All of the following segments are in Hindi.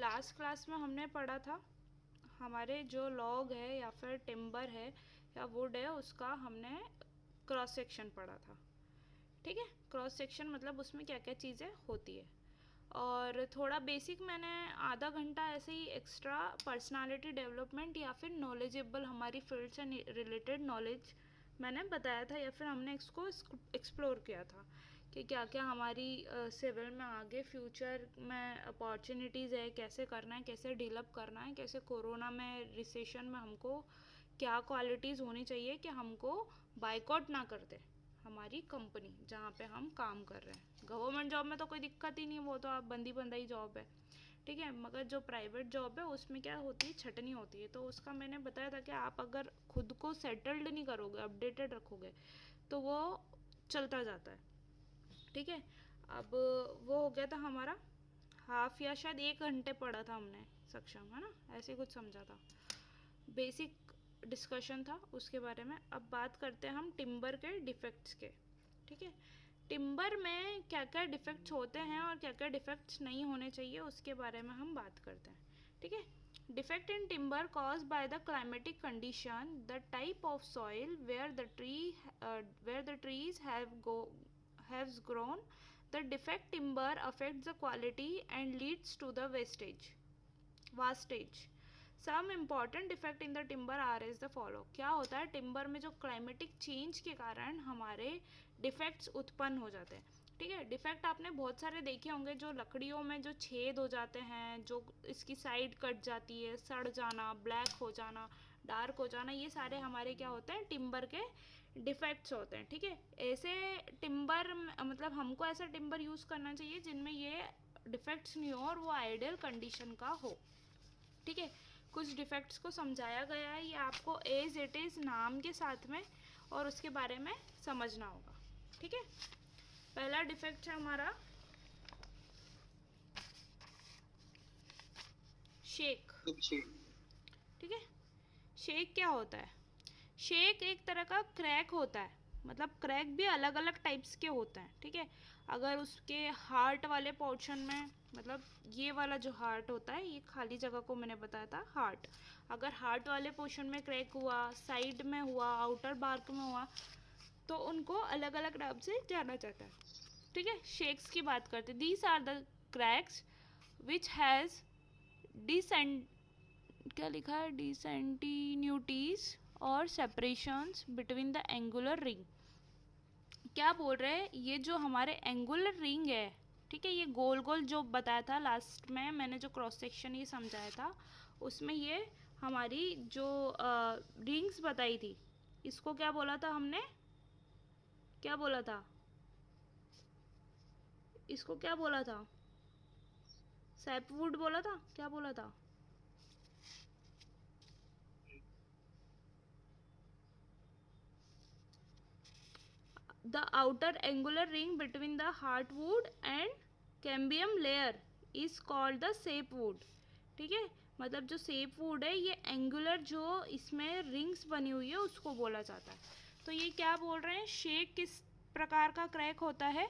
लास्ट क्लास में हमने पढ़ा था हमारे जो लॉग है या फिर टिम्बर है या वुड है उसका हमने क्रॉस सेक्शन पढ़ा था। ठीक है, क्रॉस सेक्शन मतलब उसमें क्या क्या चीज़ें होती है। और थोड़ा बेसिक मैंने आधा घंटा ऐसे ही एक्स्ट्रा पर्सनालिटी डेवलपमेंट या फिर नॉलेजेबल हमारी फील्ड से रिलेटेड नॉलेज मैंने बताया था या फिर हमने इसको एक्सप्लोर किया था कि क्या क्या हमारी सिविल में आगे फ्यूचर में अपॉर्चुनिटीज़ है, कैसे करना है, कैसे डीलअप करना है, कैसे कोरोना में रिसेशन में हमको क्या क्वालिटीज़ होनी चाहिए कि हमको बाइकआउट ना कर दे हमारी कंपनी जहाँ पे हम काम कर रहे हैं। गवर्नमेंट जॉब में तो कोई दिक्कत ही नहीं, वो तो आप बंदी बंदाई जॉब है, ठीक है। मगर जो प्राइवेट जॉब है उसमें क्या होती है, छटनी होती है। तो उसका मैंने बताया था कि आप अगर खुद को सेटल्ड नहीं करोगे, अपडेटेड रखोगे, तो वो चलता जाता है। ठीक है, अब वो हो गया था हमारा हाफ या शायद 1 घंटे पढ़ा था हमने सक्षम, है ना, ऐसे कुछ समझा था। बेसिक डिस्कशन था उसके बारे में। अब बात करते हैं हम टिम्बर के डिफेक्ट्स के। ठीक है, टिम्बर में क्या क्या डिफेक्ट्स होते हैं और क्या क्या डिफेक्ट्स नहीं होने चाहिए उसके बारे में हम बात करते हैं। ठीक है, defect in timber cause by the climatic condition, the type of soil where the trees have grown, the defect timber affects the quality and leads to the wastage. Some important defect in the timber are is the follow. क्या होता है, टिम्बर में जो क्लाइमेटिक चेंज के कारण हमारे डिफेक्ट्स उत्पन्न हो जाते हैं। ठीक है, डिफेक्ट आपने बहुत सारे देखे होंगे, जो लकड़ियों में जो छेद हो जाते हैं, जो इसकी साइड कट जाती है, सड़ जाना, ब्लैक हो जाना, डार्क हो जाना, ये सारे हमारे क्या होते हैं, टिम्बर के डिफेक्ट्स होते हैं। ठीक है, ऐसे टिम्बर मतलब हमको ऐसा टिम्बर यूज़ करना चाहिए जिनमें ये डिफेक्ट्स नहीं हो और वो आइडियल कंडीशन का हो। ठीक है, कुछ डिफेक्ट्स को समझाया गया है, ये आपको एज इट इज़ नाम के साथ में और उसके बारे में समझना होगा। ठीक है, पहला डिफेक्ट है हमारा शेक। ठीक है, शेक क्या होता है, शेक एक तरह का क्रैक होता है। मतलब क्रैक भी अलग अलग टाइप्स के होते हैं। ठीक है, अगर उसके हार्ट वाले पोर्शन में, मतलब ये वाला जो हार्ट होता है, ये खाली जगह को मैंने बताया था हार्ट, अगर हार्ट वाले पोर्शन में क्रैक हुआ, साइड में हुआ, आउटर बार्क में हुआ, तो उनको अलग अलग नाम से जाना जाता है। ठीक है, शेक्स की बात करते हैं। These are the cracks which has decent क्या लिखा है, डिसेंटिन्यूटीज और separations between the angular ring. क्या बोल रहे हैं, ये जो हमारे एंगुलर रिंग है, ठीक है, ये गोल गोल जो बताया था लास्ट में मैंने, जो क्रॉस सेक्शन ये समझाया था, उसमें ये हमारी जो रिंग्स बताई थी, इसको क्या बोला था हमने, क्या बोला था, इसको क्या बोला था, सैपवुड बोला था, क्या बोला था, the outer angular ring between the heartwood and cambium layer is called the sapewood। ठीक है, मतलब जो सेपवुड है, ये एंगुलर जो इसमें रिंग्स बनी हुई है उसको बोला जाता है। तो ये क्या बोल रहे हैं, शेक किस प्रकार का क्रैक होता है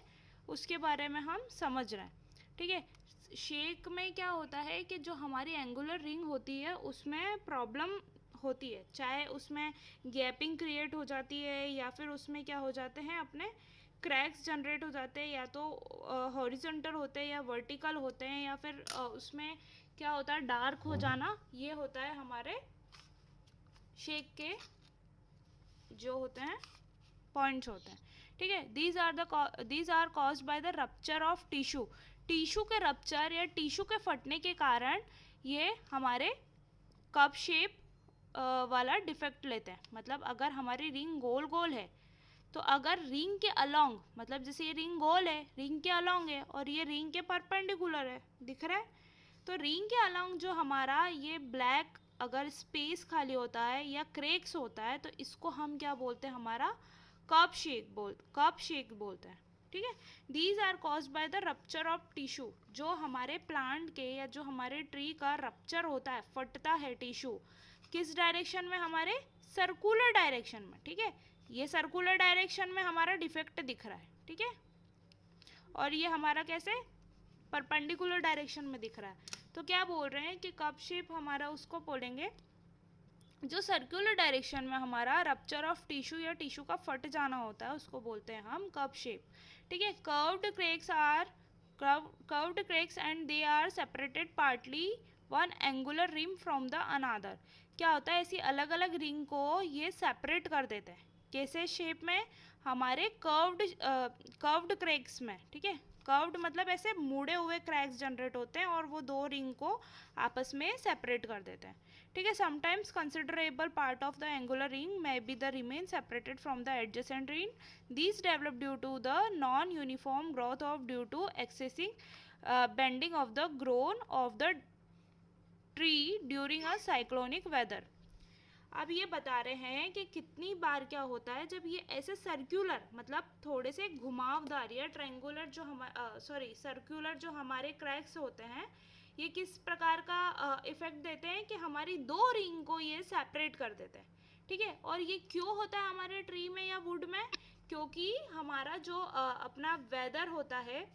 उसके बारे में हम समझ रहे हैं। ठीक है, शेक में क्या होता है कि जो हमारी एंगुलर रिंग होती है उसमें प्रॉब्लम होती है, चाहे उसमें गैपिंग क्रिएट हो जाती है या फिर उसमें क्या हो जाते हैं, अपने क्रैक्स जनरेट हो जाते हैं, या तो हॉरिजॉन्टल होते हैं या वर्टिकल होते हैं, या फिर उसमें क्या होता है, डार्क हो जाना, ये होता है हमारे शेक के जो होते हैं पॉइंट्स होते हैं। ठीक है, these are caused by the rupture of tissue. Tissue के रप्चर या टिश्यू के फटने के कारण ये हमारे कप शेप वाला डिफेक्ट लेते हैं। मतलब अगर हमारी रिंग गोल गोल है, तो अगर रिंग के अलोंग, मतलब जैसे ये रिंग गोल है, रिंग के अलोंग है और ये रिंग के परपेंडिकुलर है, दिख रहा है, तो रिंग के अलोंग जो हमारा ये ब्लैक अगर स्पेस खाली होता है या क्रेक्स होता है, तो इसको हम क्या बोलते हैं, हमारा कप शेक बोलते हैं। ठीक है, these are caused by the rupture of tissue. जो हमारे प्लांट के या जो हमारे ट्री का रप्चर होता है, फटता है टिश्यू, किस डायरेक्शन में, हमारे सर्कुलर डायरेक्शन में। ठीक है, ये सर्कुलर डायरेक्शन में हमारा डिफेक्ट दिख रहा है। ठीक है, और ये हमारा कैसे परपेंडिकुलर डायरेक्शन में दिख रहा है। तो क्या बोल रहे हैं कि कप शेप हमारा उसको बोलेंगे जो सर्कुलर डायरेक्शन में हमारा रप्चर ऑफ टिश्यू या टिश्यू का फट जाना होता है उसको बोलते हैं हम कप शेप। ठीक है, curved cracks and they are separated partly one angular rim from the another. क्या होता है, ऐसी अलग अलग रिंग को ये सेपरेट कर देते हैं। कैसे शेप में, हमारे कर्व्ड क्रैक्स में। ठीक है, कर्व्ड मतलब ऐसे मुड़े हुए क्रैक्स जनरेट होते हैं और वो दो रिंग को आपस में सेपरेट कर देते हैं। ठीक है, sometimes considerable part of the angular ring may be the remain separated from the adjacent ring. These develop due to the non uniform growth of due to excessing bending of the grown of the tree during a cyclonic weather. अब ये बता रहे हैं कि कितनी बार क्या होता है जब ये ऐसे सर्कुलर मतलब थोड़े से घुमावदार या ट्रायंगुलर जो सर्कुलर जो हमारे क्रैक्स होते हैं, ये किस प्रकार का इफेक्ट देते हैं कि हमारी दो रिंग को ये सेपरेट कर देते हैं। ठीक है, और ये क्यों होता है हमारे ट्री में या वुड में, क्योंकि हमारा जो अपना वेदर होता है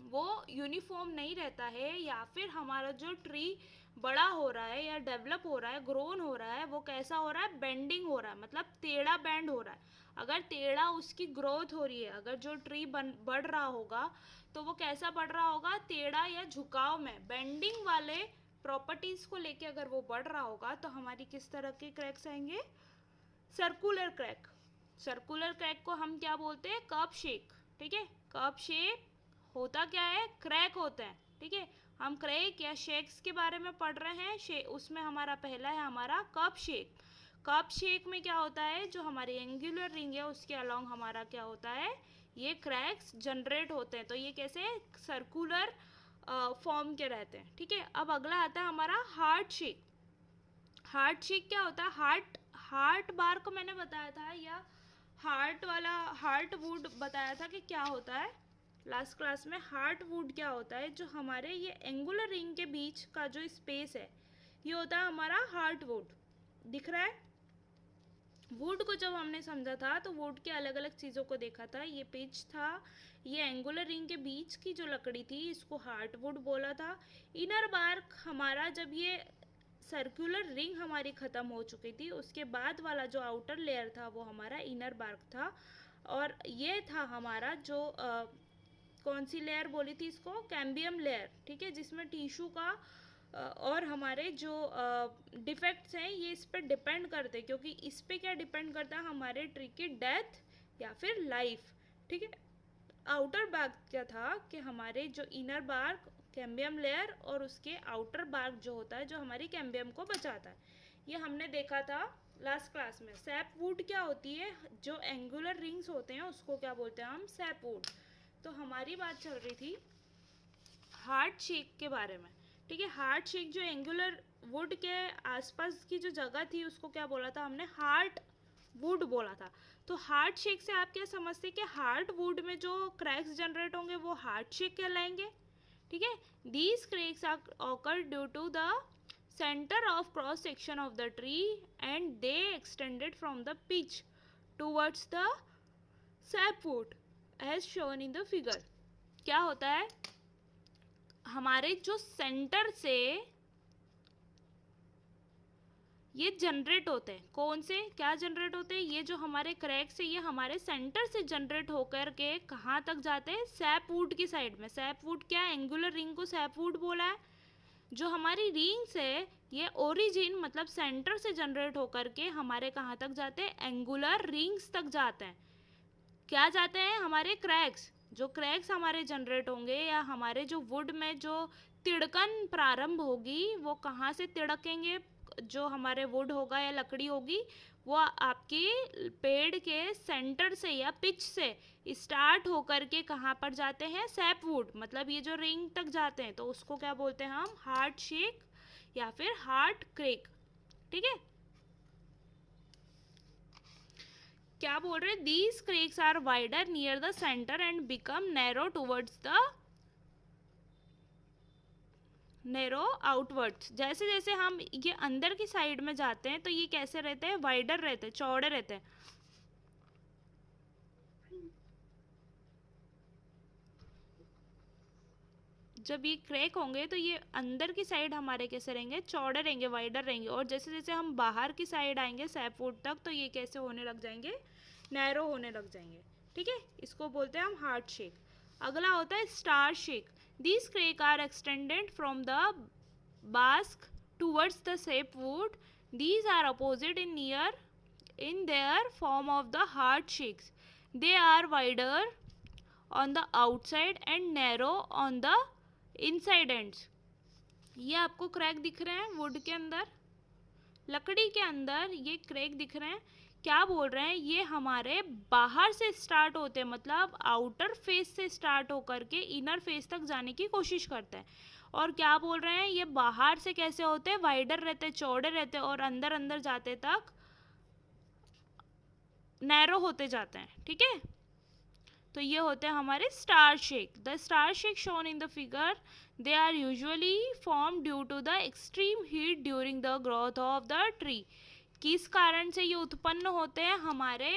वो यूनिफॉर्म नहीं रहता है, या फिर हमारा जो ट्री बड़ा हो रहा है या डेवलप हो रहा है, ग्रोन हो रहा है, वो कैसा हो रहा है, बेंडिंग हो रहा है, मतलब टेढ़ा बैंड हो रहा है। अगर टेढ़ा उसकी ग्रोथ हो रही है, अगर जो ट्री बढ़ रहा होगा तो वो कैसा बढ़ रहा होगा, टेढ़ा या झुकाव में, बेंडिंग वाले प्रॉपर्टीज को लेके अगर वो बढ़ रहा होगा तो हमारी किस तरह के क्रैक्स आएंगे, सर्कुलर क्रैक। सर्कुलर क्रैक को हम क्या बोलते हैं, कप शेक। ठीक है, कप शेक होता क्या है, क्रैक होता है। ठीक है, हम क्रैक या शेक्स के बारे में पढ़ रहे हैं। उसमें हमारा पहला है हमारा कप शेक। कप शेक में क्या होता है, जो हमारी एंगुलर रिंग है उसके अलोंग हमारा क्या होता है, ये क्रैक्स जनरेट होते हैं। तो ये कैसे सर्कुलर फॉर्म के रहते हैं। ठीक है, अब अगला आता है हमारा हार्ट शेक। हार्ट शेक क्या होता है, हार्ट बार को मैंने बताया था, या हार्ट वुड बताया था कि क्या होता है लास्ट क्लास में। हार्ट वुड क्या होता है, जो हमारे ये एंगुलर रिंग के बीच का जो स्पेस है ये होता है हमारा हार्ट वुड। दिख रहा है, वुड को जब हमने समझा था तो वुड के अलग अलग चीज़ों को देखा था। ये पिच था, ये एंगुलर रिंग के बीच की जो लकड़ी थी इसको हार्ट वुड बोला था। इनर बार्क हमारा, जब ये सर्कुलर रिंग हमारी ख़त्म हो चुकी थी उसके बाद वाला जो आउटर लेयर था वो हमारा इनर बार्क था। और ये था हमारा जो कौन सी लेयर बोली थी इसको, कैम्बियम लेयर। ठीक है, जिसमें टिश्यू का और हमारे जो डिफेक्ट्स हैं ये इस पर डिपेंड करते हैं, क्योंकि इस पे क्या डिपेंड करता है, हमारे ट्री की डेथ या फिर लाइफ। ठीक है, आउटर बार्क क्या था कि हमारे जो इनर बार्क कैम्बियम लेयर और उसके आउटर बार्क जो होता है जो हमारी कैम्बियम को बचाता है, ये हमने देखा था लास्ट क्लास में। सैप वुड क्या होती है, जो एंगुलर रिंग्स होते हैं उसको क्या बोलते हैं हम, सैप वुड। तो हमारी बात चल रही थी हार्ट शेक के बारे में। ठीक है, हार्ट शेक जो एंगुलर वुड के आसपास की जो जगह थी उसको क्या बोला था हमने, हार्ट वुड बोला था। तो हार्ट शेक से आप क्या समझते हैं कि हार्ट वुड में जो क्रैक्स जनरेट होंगे वो हार्ट शेक कहलाएंगे। ठीक है, these cracks are occur due to the centre of cross section of the tree and they extended from the pith towards the sapwood as shown in the figure. क्या होता है, हमारे जो सेंटर से ये जनरेट होते हैं, कौन से क्या जनरेट होते हैं, ये जो हमारे क्रैक्स है ये हमारे सेंटर से जनरेट होकर के कहाँ तक जाते हैं, सैपवुड की साइड में। सैपवुड क्या, एंगुलर रिंग को सैपवुड बोला है। जो हमारी रिंग्स है ये ओरिजिन मतलब सेंटर से जनरेट होकर के हमारे कहाँ तक जाते हैं, एंगुलर रिंग्स तक जाते हैं। क्या जाते हैं, हमारे क्रैक्स, जो क्रैक्स हमारे जनरेट होंगे या हमारे जो वुड में जो तिड़कन प्रारंभ होगी वो कहाँ से तिड़केंगे, जो हमारे वुड होगा या लकड़ी होगी वो आपकी पेड़ के सेंटर से या पिच से स्टार्ट होकर के कहाँ पर जाते हैं, सैपवुड मतलब ये जो रिंग तक जाते हैं। तो उसको क्या बोलते हैं हम, हार्ट शेक या फिर हार्ट क्रेक। ठीक है, क्या बोल रहे हैं, these cracks are wider near the centre and become narrow towards the narrow outwards. जैसे जैसे हम ये अंदर की साइड में जाते हैं तो ये कैसे रहते हैं, वाइडर रहते हैं, चौड़े रहते हैं। जब ये क्रैक होंगे तो ये अंदर की साइड हमारे कैसे रहेंगे, चौड़े रहेंगे, वाइडर रहेंगे, और जैसे जैसे हम बाहर की साइड आएंगे सैप वुड तक तो ये कैसे होने लग जाएंगे, नैरो होने लग जाएंगे। ठीक है, इसको बोलते हैं हम हार्ट शेक। अगला होता है star shake. These crack are extended from the bask towards the sapwood. These are opposite in their form of the heart shakes. They are wider on the outside and narrow on the inside ends. ये आपको क्रैक दिख रहे हैं वुड के अंदर, लकड़ी के अंदर ये क्रैक दिख रहे हैं। क्या बोल रहे हैं, ये हमारे बाहर से स्टार्ट होते हैं, मतलब आउटर फेस से स्टार्ट होकर के इनर फेस तक जाने की कोशिश करते हैं। और क्या बोल रहे हैं, ये बाहर से कैसे होते हैं, वाइडर रहते हैं, चौड़े रहते हैं, और अंदर अंदर जाते तक नैरो होते जाते हैं। ठीक है, तो ये होते हैं हमारे star shake. The star shake shown in the figure, they are usually form due to the extreme heat during the growth of the tree. किस कारण से ये उत्पन्न होते हैं, हमारे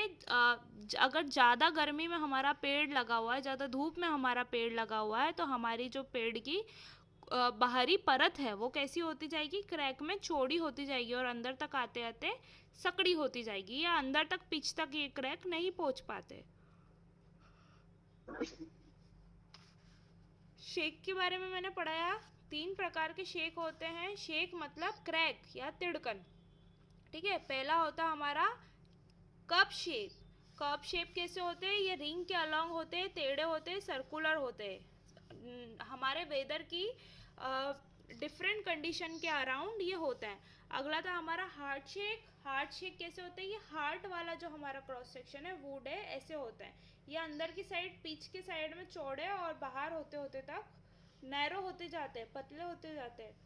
अगर ज़्यादा गर्मी में हमारा पेड़ लगा हुआ है, ज़्यादा धूप में हमारा पेड़ लगा हुआ है, तो हमारी जो पेड़ की बाहरी परत है वो कैसी होती जाएगी, क्रैक में चौड़ी होती जाएगी, और अंदर तक आते आते सकड़ी होती जाएगी, या अंदर तक पिच तक ये क्रैक नहीं पहुंच पाते। शेक के बारे में मैंने पढ़ाया, 3 प्रकार के शेक होते हैं। शेक मतलब क्रैक या तिड़कन। ठीक है, पहला होता हमारा कप शेप। कप शेप कैसे होते हैं, ये रिंग के अलॉन्ग होते हैं, टेढ़े होते हैं, सर्कुलर होते हैं, हमारे वेदर की डिफरेंट कंडीशन के अराउंड ये होता है। अगला था हमारा हार्ट शेक। हार्ट शेक कैसे होता है, ये हार्ट वाला जो हमारा क्रॉस सेक्शन है वुड है, ऐसे होता है। ये अंदर की साइड पिच के साइड में चौड़े और बाहर होते होते तक नैरो होते जाते हैं, पतले होते जाते हैं।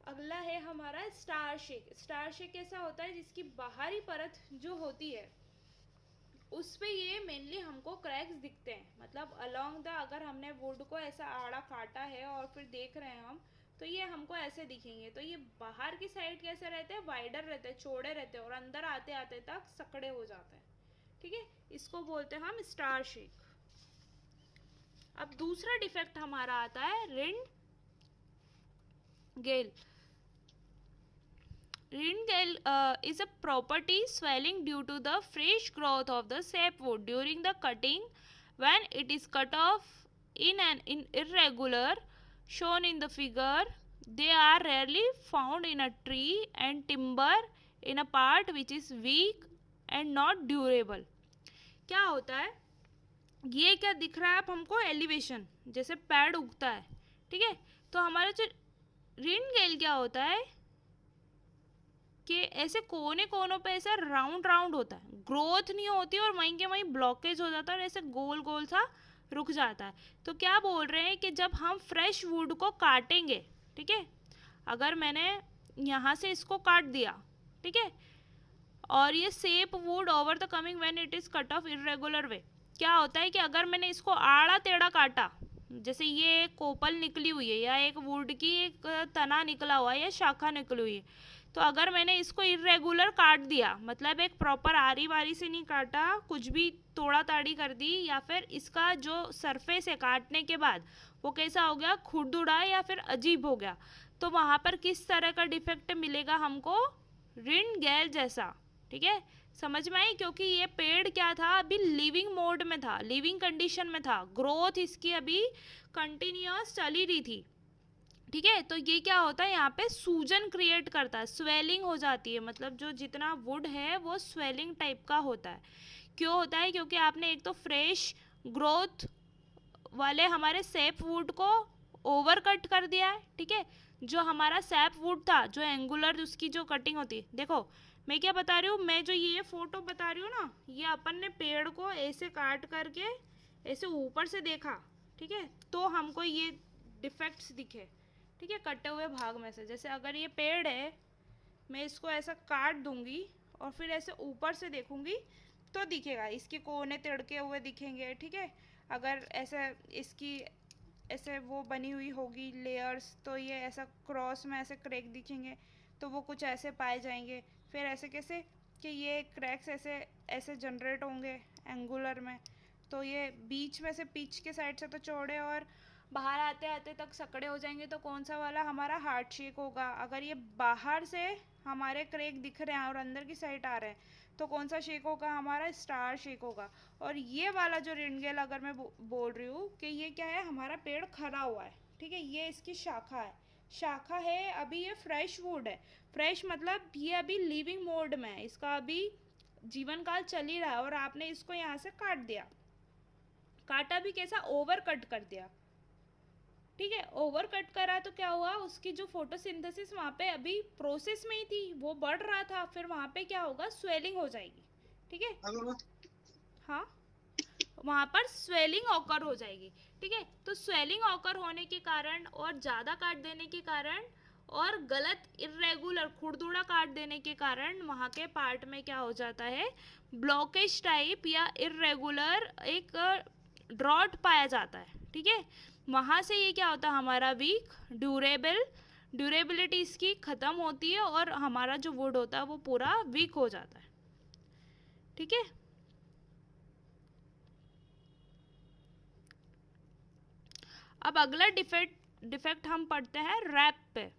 अगला है हमारा स्टार शेक। स्टार शेक कैसा होता है, जिसकी बाहरी परत जो होती है उस पे ये मेनली हमको क्रैक्स दिखते हैं, मतलब अलोंग द, अगर हमने वुड को ऐसा आड़ा काटा है और फिर देख रहे हैं हम, तो ये हमको ऐसे दिखेंगे। तो ये बाहर की साइड कैसे रहते हैं, वाइडर रहते हैं, चौड़े रहते हैं, और अंदर आते आते तक सकड़े हो जाते हैं। ठीक है, इसको बोलते हैं हम स्टार शेक। अब दूसरा डिफेक्ट हमारा आता है rind gall. Ringale is a property swelling due to the fresh growth of the sapwood during the cutting. When it is cut off in an irregular shown in the figure, they are rarely found in a tree and timber in a part which is weak and not durable. क्या होता है, ये क्या दिख रहा है आप हमको, एलिवेशन जैसे पेड़ उगता है। ठीक है, तो हमारा जो रिंडगेल क्या होता है कि ऐसे कोने कोनों पे ऐसा राउंड राउंड होता है, ग्रोथ नहीं होती और वहीं के वहीं ब्लॉकेज हो जाता है और ऐसे गोल गोल सा रुक जाता है। तो क्या बोल रहे हैं कि जब हम फ्रेश वुड को काटेंगे, ठीक है, अगर मैंने यहाँ से इसको काट दिया, ठीक है, और ये sap wood over the coming when it is cut off irregular way, क्या होता है कि अगर मैंने इसको आड़ा टेढ़ा काटा, जैसे ये एक कोपल निकली हुई है या एक वुड की एक तना निकला हुआ है या शाखा निकली हुई है, तो अगर मैंने इसको इरेगुलर काट दिया, मतलब एक प्रॉपर आरी बारी से नहीं काटा, कुछ भी तोड़ा ताड़ी कर दी, या फिर इसका जो सरफेस है काटने के बाद वो कैसा हो गया, खुरदुड़ा या फिर अजीब हो गया, तो वहाँ पर किस तरह का डिफेक्ट मिलेगा हमको, रिंडगेल जैसा। ठीक है, समझ में आई, क्योंकि ये पेड़ क्या था, अभी लिविंग मोड में था, लिविंग कंडीशन में था, ग्रोथ इसकी अभी कंटिन्यूअस चली रही थी। ठीक है, तो ये क्या होता है, यहाँ पे सूजन क्रिएट करता है, स्वेलिंग हो जाती है, मतलब जो जितना वुड है वो स्वेलिंग टाइप का होता है। क्यों होता है, क्योंकि आपने एक तो फ्रेश ग्रोथ वाले हमारे सैप वुड को ओवर कट कर दिया है। ठीक है, जो हमारा सैप वुड था, जो एंगुलर उसकी जो कटिंग होती है, देखो मैं क्या बता रही हूँ, मैं जो ये फोटो बता रही हूँ ना, ये अपन ने पेड़ को ऐसे काट करके ऐसे ऊपर से देखा, ठीक है, तो हमको ये डिफेक्ट्स दिखे। ठीक है, कटे हुए भाग में से, जैसे अगर ये पेड़ है, मैं इसको ऐसा काट दूंगी और फिर ऐसे ऊपर से देखूंगी तो दिखेगा, इसके कोने तिड़के हुए दिखेंगे। ठीक है, अगर ऐसे इसकी ऐसे वो बनी हुई होगी लेयर्स, तो ये ऐसा क्रॉस में ऐसे क्रैक दिखेंगे, तो वो कुछ ऐसे पाए जाएंगे। फिर ऐसे कैसे कि ये क्रैक्स ऐसे ऐसे जनरेट होंगे एंगुलर में, तो ये बीच में से पिच के साइड से तो चौड़े और बाहर आते आते तक सकड़े हो जाएंगे, तो कौन सा वाला हमारा हार्ट शेक होगा? अगर ये बाहर से हमारे क्रैक दिख रहे हैं और अंदर की साइड आ रहे हैं तो कौन सा शेक होगा? हमारा स्टार शेक होगा। और ये वाला जो रिंगेल अगर मैं बोल रही हूँ कि ये क्या है, हमारा पेड़ खड़ा हुआ है, ठीक है, ये इसकी शाखा है, शाखा है, अभी ये फ्रेश वुड है। फ्रेश मतलब ये अभी लिविंग मोड में है, इसका अभी जीवन काल चल ही रहा है, और आपने इसको यहाँ से काट दिया। काटा भी कैसा? ओवर कट कर दिया, ठीक है। ओवर कट करा तो क्या हुआ, उसकी जो फोटोसिंथेसिस वहाँ पे अभी प्रोसेस में ही थी, वो बढ़ रहा था, फिर वहाँ पे क्या होगा, स्वेलिंग हो जाएगी, ठीक है। हाँ, वहाँ पर स्वेलिंग ऑकर हो जाएगी, ठीक है। तो स्वेलिंग ऑकर होने के कारण और ज़्यादा काट देने के कारण और गलत इरेगुलर खुरदुड़ा काट देने के कारण वहाँ के पार्ट में क्या हो जाता है, ब्लॉकेज टाइप या इरेगुलर एक ड्रॉट पाया जाता है, ठीक है। वहाँ से ये क्या होता है, हमारा वीक ड्यूरेबिलिटी इसकी ख़त्म होती है और हमारा जो वुड होता है वो पूरा वीक हो जाता है, ठीक है। अब अगला डिफेक्ट हम पढ़ते हैं रैप पे।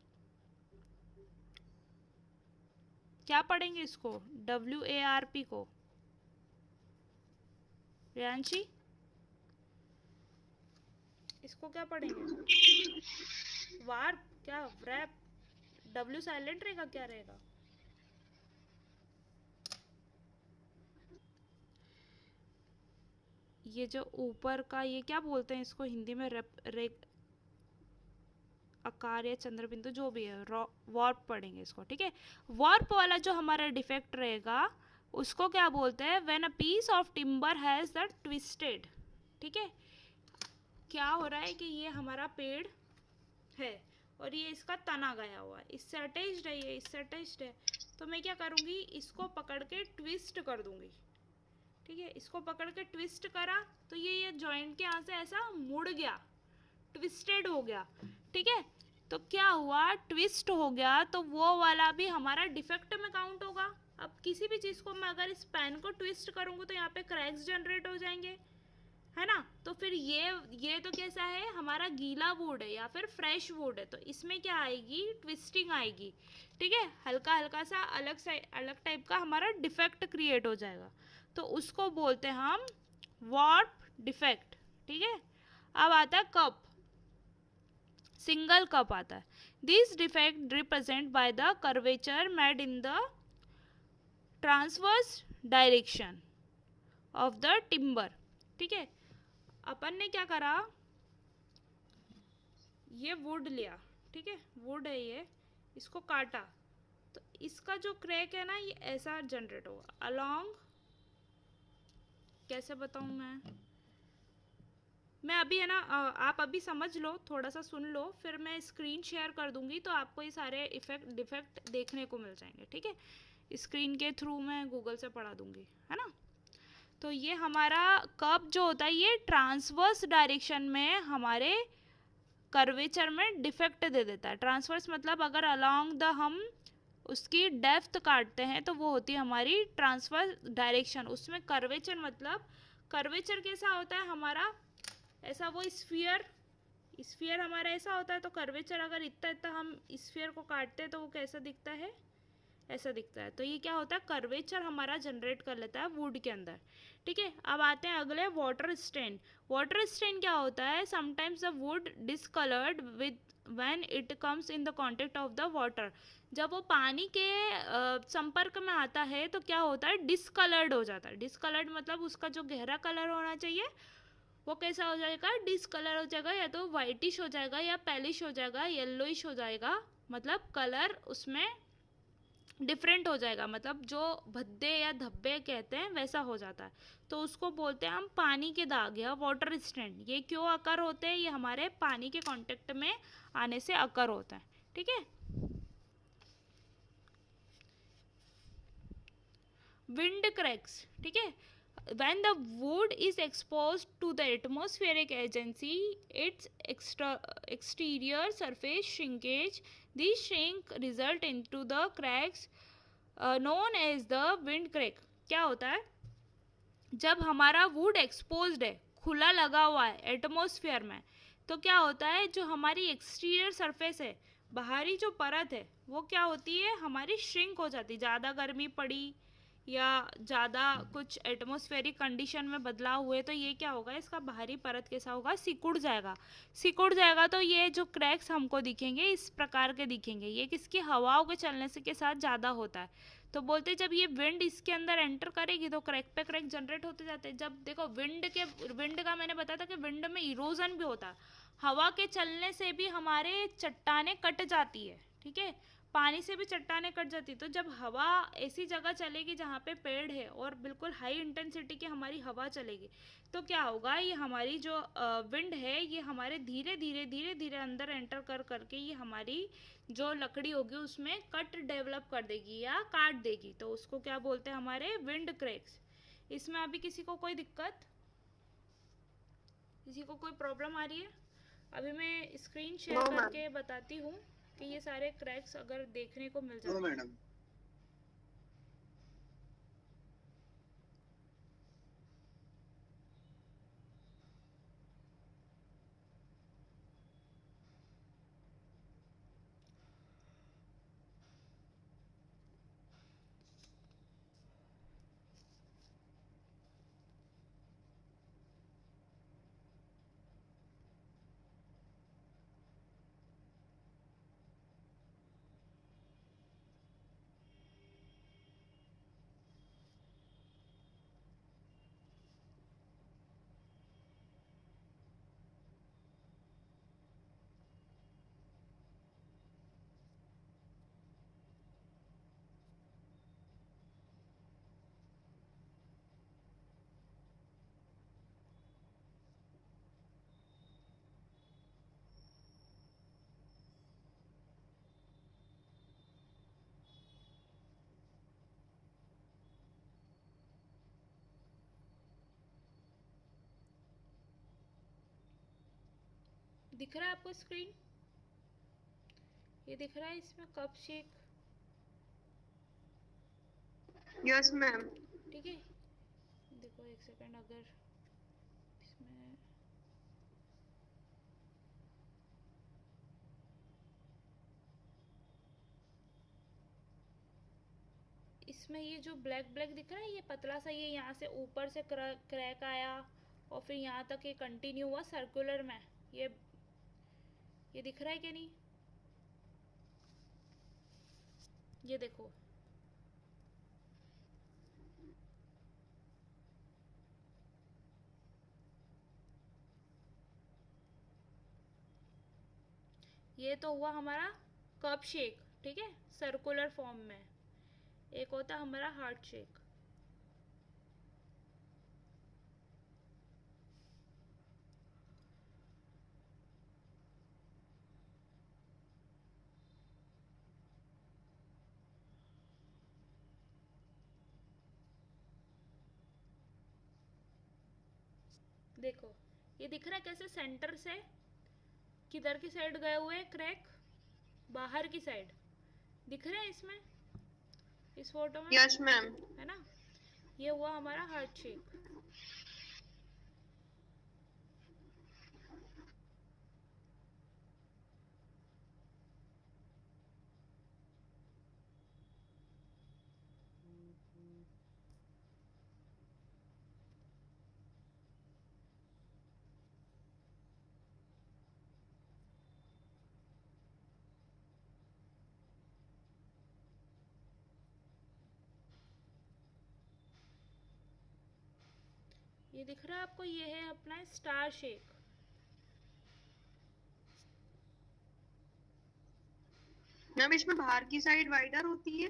क्या पढ़ेंगे इसको? WARP को, रियांशी इसको क्या पढ़ेंगे? वार्प क्या? रैप? W साइलेंट रहेगा, क्या रहेगा? ये जो ऊपर का ये क्या बोलते हैं इसको हिंदी में? आकार या चंद्रबिंदु जो भी है, वार्प पढ़ेंगे इसको, ठीक है। वार्प वाला जो हमारा डिफेक्ट रहेगा उसको क्या बोलते हैं? When a piece of timber has the twisted, ठीक है। क्या हो रहा है कि ये हमारा पेड़ है और ये इसका तना गया हुआ है, इससे अटैच्ड है, ये इससे अटैच्ड है, तो मैं क्या करूँगी, इसको पकड़ के ट्विस्ट कर दूंगी, ठीक है। इसको पकड़ के ट्विस्ट करा तो ये जॉइंट के यहाँ से ऐसा मुड़ गया, ट्विस्टेड हो गया, ठीक है। तो क्या हुआ, ट्विस्ट हो गया, तो वो वाला भी हमारा डिफेक्ट में काउंट होगा। अब किसी भी चीज़ को मैं अगर इस पेन को ट्विस्ट करूँगी तो यहाँ पे क्रैक्स जनरेट हो जाएंगे, है ना। तो फिर ये तो कैसा है, हमारा गीला वुड है या फिर फ्रेश वुड है, तो इसमें क्या आएगी, ट्विस्टिंग आएगी, ठीक है। हल्का हल्का सा अलग टाइप का हमारा डिफेक्ट क्रिएट हो जाएगा, तो उसको बोलते हैं हम वार्प डिफेक्ट, ठीक है। अब आता है कप, सिंगल कप आता है। This defect represent by the curvature made in the transverse direction of the timber, ठीक है। अपन ने क्या करा, ये वुड लिया, ठीक है, वुड है ये, इसको काटा, तो इसका जो क्रैक है ना ये ऐसा जनरेट होगा अलोंग, कैसे बताऊं मैं अभी, है ना, आप अभी समझ लो, थोड़ा सा सुन लो, फिर मैं स्क्रीन शेयर कर दूंगी तो आपको ये सारे डिफेक्ट देखने को मिल जाएंगे, ठीक है। स्क्रीन के थ्रू मैं गूगल से पढ़ा दूंगी, है ना। तो ये हमारा कप जो होता है ये ट्रांसवर्स डायरेक्शन में हमारे कर्वेचर में डिफेक्ट दे देता है। ट्रांसवर्स मतलब अगर अलोंग द हम उसकी डेप्थ काटते हैं तो वो होती है हमारी ट्रांसवर्स डायरेक्शन, उसमें कर्वेचर मतलब कर्वेचर कैसा होता है हमारा, ऐसा वो स्फीयर हमारा ऐसा होता है, तो कर्वेचर अगर इतना इतना हम स्फीयर को काटते हैं तो वो कैसा दिखता है, ऐसा दिखता है। तो ये क्या होता है, कर्वेचर हमारा जनरेट कर लेता है वुड के अंदर, ठीक है। अब आते हैं अगले, वाटर स्टेन। वाटर स्टेन क्या होता है, sometimes the wood discoloured with when it comes in the contact of the water. जब वो पानी के संपर्क में आता है तो क्या होता है, डिसकलर्ड हो जाता है। डिसकलर्ड मतलब उसका जो गहरा कलर होना चाहिए वो कैसा हो जाएगा, डिसकलर हो जाएगा, या तो वाइटिश हो जाएगा या पैलिश हो जाएगा, येलोइश हो जाएगा, मतलब कलर उसमें डिफरेंट हो जाएगा, मतलब जो भद्दे या धब्बे कहते हैं वैसा हो जाता है, तो उसको बोलते हैं हम पानी के दाग या वाटर स्टेन। ये क्यों अकर होते हैं, ये हमारे पानी के कांटेक्ट में आने से अकर होता है, ठीक है। विंड क्रैक्स, ठीक है, when the wood is exposed to the atmospheric agency, its exterior surface shrinkage, these shrink result into the cracks known as the wind crack। क्या होता है, जब हमारा वुड एक्सपोज्ड है, खुला लगा हुआ है एटमॉस्फेयर में, तो क्या होता है, जो हमारी एक्सटीरियर सरफेस है, बाहरी जो परत है, वो क्या होती है, हमारी श्रिंक हो जाती है। ज़्यादा गर्मी पड़ी या ज़्यादा कुछ एटमॉस्फेरिक कंडीशन में बदलाव हुए तो ये क्या होगा, इसका बाहरी परत कैसा होगा, सिकुड़ जाएगा। सिकुड़ जाएगा तो ये जो क्रैक्स हमको दिखेंगे इस प्रकार के दिखेंगे। ये किसकी, हवाओं के चलने से के साथ ज़्यादा होता है। तो बोलते जब ये विंड इसके अंदर एंटर करेगी तो क्रैक पे क्रैक जनरेट होते जाते हैं। जब देखो विंड का मैंने बताया था कि विंड में इरोजन भी होता है, हवा के चलने से भी हमारे चट्टाने कट जाती है, ठीक है, पानी से भी चट्टाने कट जाती है। तो जब हवा ऐसी जगह चलेगी जहाँ पे पेड़ है और बिल्कुल हाई इंटेंसिटी की हमारी हवा चलेगी, तो क्या होगा, ये हमारी जो विंड है ये हमारे धीरे धीरे धीरे धीरे अंदर एंटर कर करके ये हमारी जो लकड़ी होगी उसमें कट डेवलप कर देगी या काट देगी। तो उसको क्या बोलते हैं, हमारे विंड क्रैक्स। इसमें अभी किसी को कोई दिक्कत, किसी को कोई प्रॉब्लम आ रही है? अभी मैं स्क्रीन शेयर करके बताती हूँ कि ये सारे क्रैक्स अगर देखने को मिल जाते हैं। दिख रहा है आपको स्क्रीन? ये दिख रहा है इसमें कप शेक? Yes ma'am. ठीक है, देखो एक सेकंड, अगर इसमें इसमें ये जो ब्लैक ब्लैक दिख रहा है, ये पतला सा, ये यहाँ से ऊपर से क्रैक आया और फिर यहाँ तक ये कंटिन्यू हुआ सर्कुलर में। ये दिख रहा है कि नहीं? ये देखो, ये तो हुआ हमारा कप शेक, ठीक है, सर्कुलर फॉर्म में। एक होता है हमारा हार्ट शेक। देखो ये दिख रहा है कैसे सेंटर से किधर की साइड गए हुए क्रैक, बाहर की साइड दिख रहे हैं इसमें, इस फोटो में। Yes ma'am. है ना, ये हुआ हमारा हार्ट शेक। ये दिख रहा है आपको, ये है अपना स्टार शेक। मैम इसमें बाहर की साइड वाइडर होती है?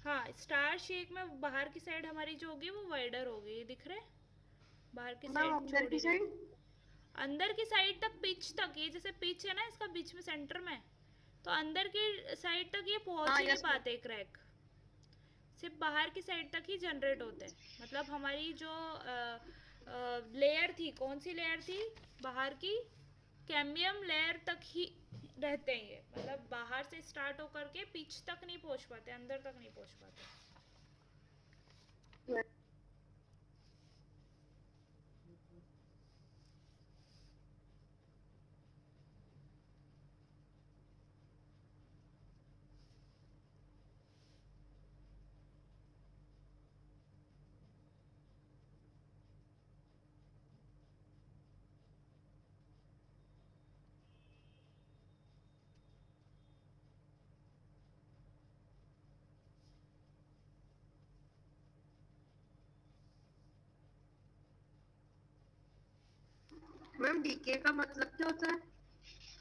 हाँ, स्टार शेक में बाहर की साइड हमारी जो होगी वो वाइडर होगी, ये दिख रहे हैं, बाहर की साइड अंदर छोड़ की ही रही। साइड? अंदर की साइड तक, पिच तक, ये जैसे पिच है ना इसका बीच में सेंटर में, तो अंदर की साइड तक ये पहुंच ही नहीं पाते क्रैक, सिर्फ बाहर की साइड तक ही जनरेट होते हैं। मतलब हमारी जो लेयर थी, कौन सी लेयर थी बाहर की, कैम्बियम लेयर तक ही रहते हैं ये, मतलब बाहर से स्टार्ट होकर के पिच तक नहीं पहुंच पाते, अंदर तक नहीं पहुंच पाते। मैम डीके का मतलब क्या होता है?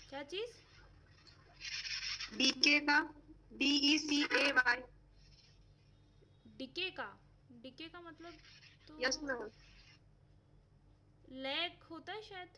क्या चीज? डीके का, DECAY। डिके का मतलब तो यस मैम। लैग होता है शायद।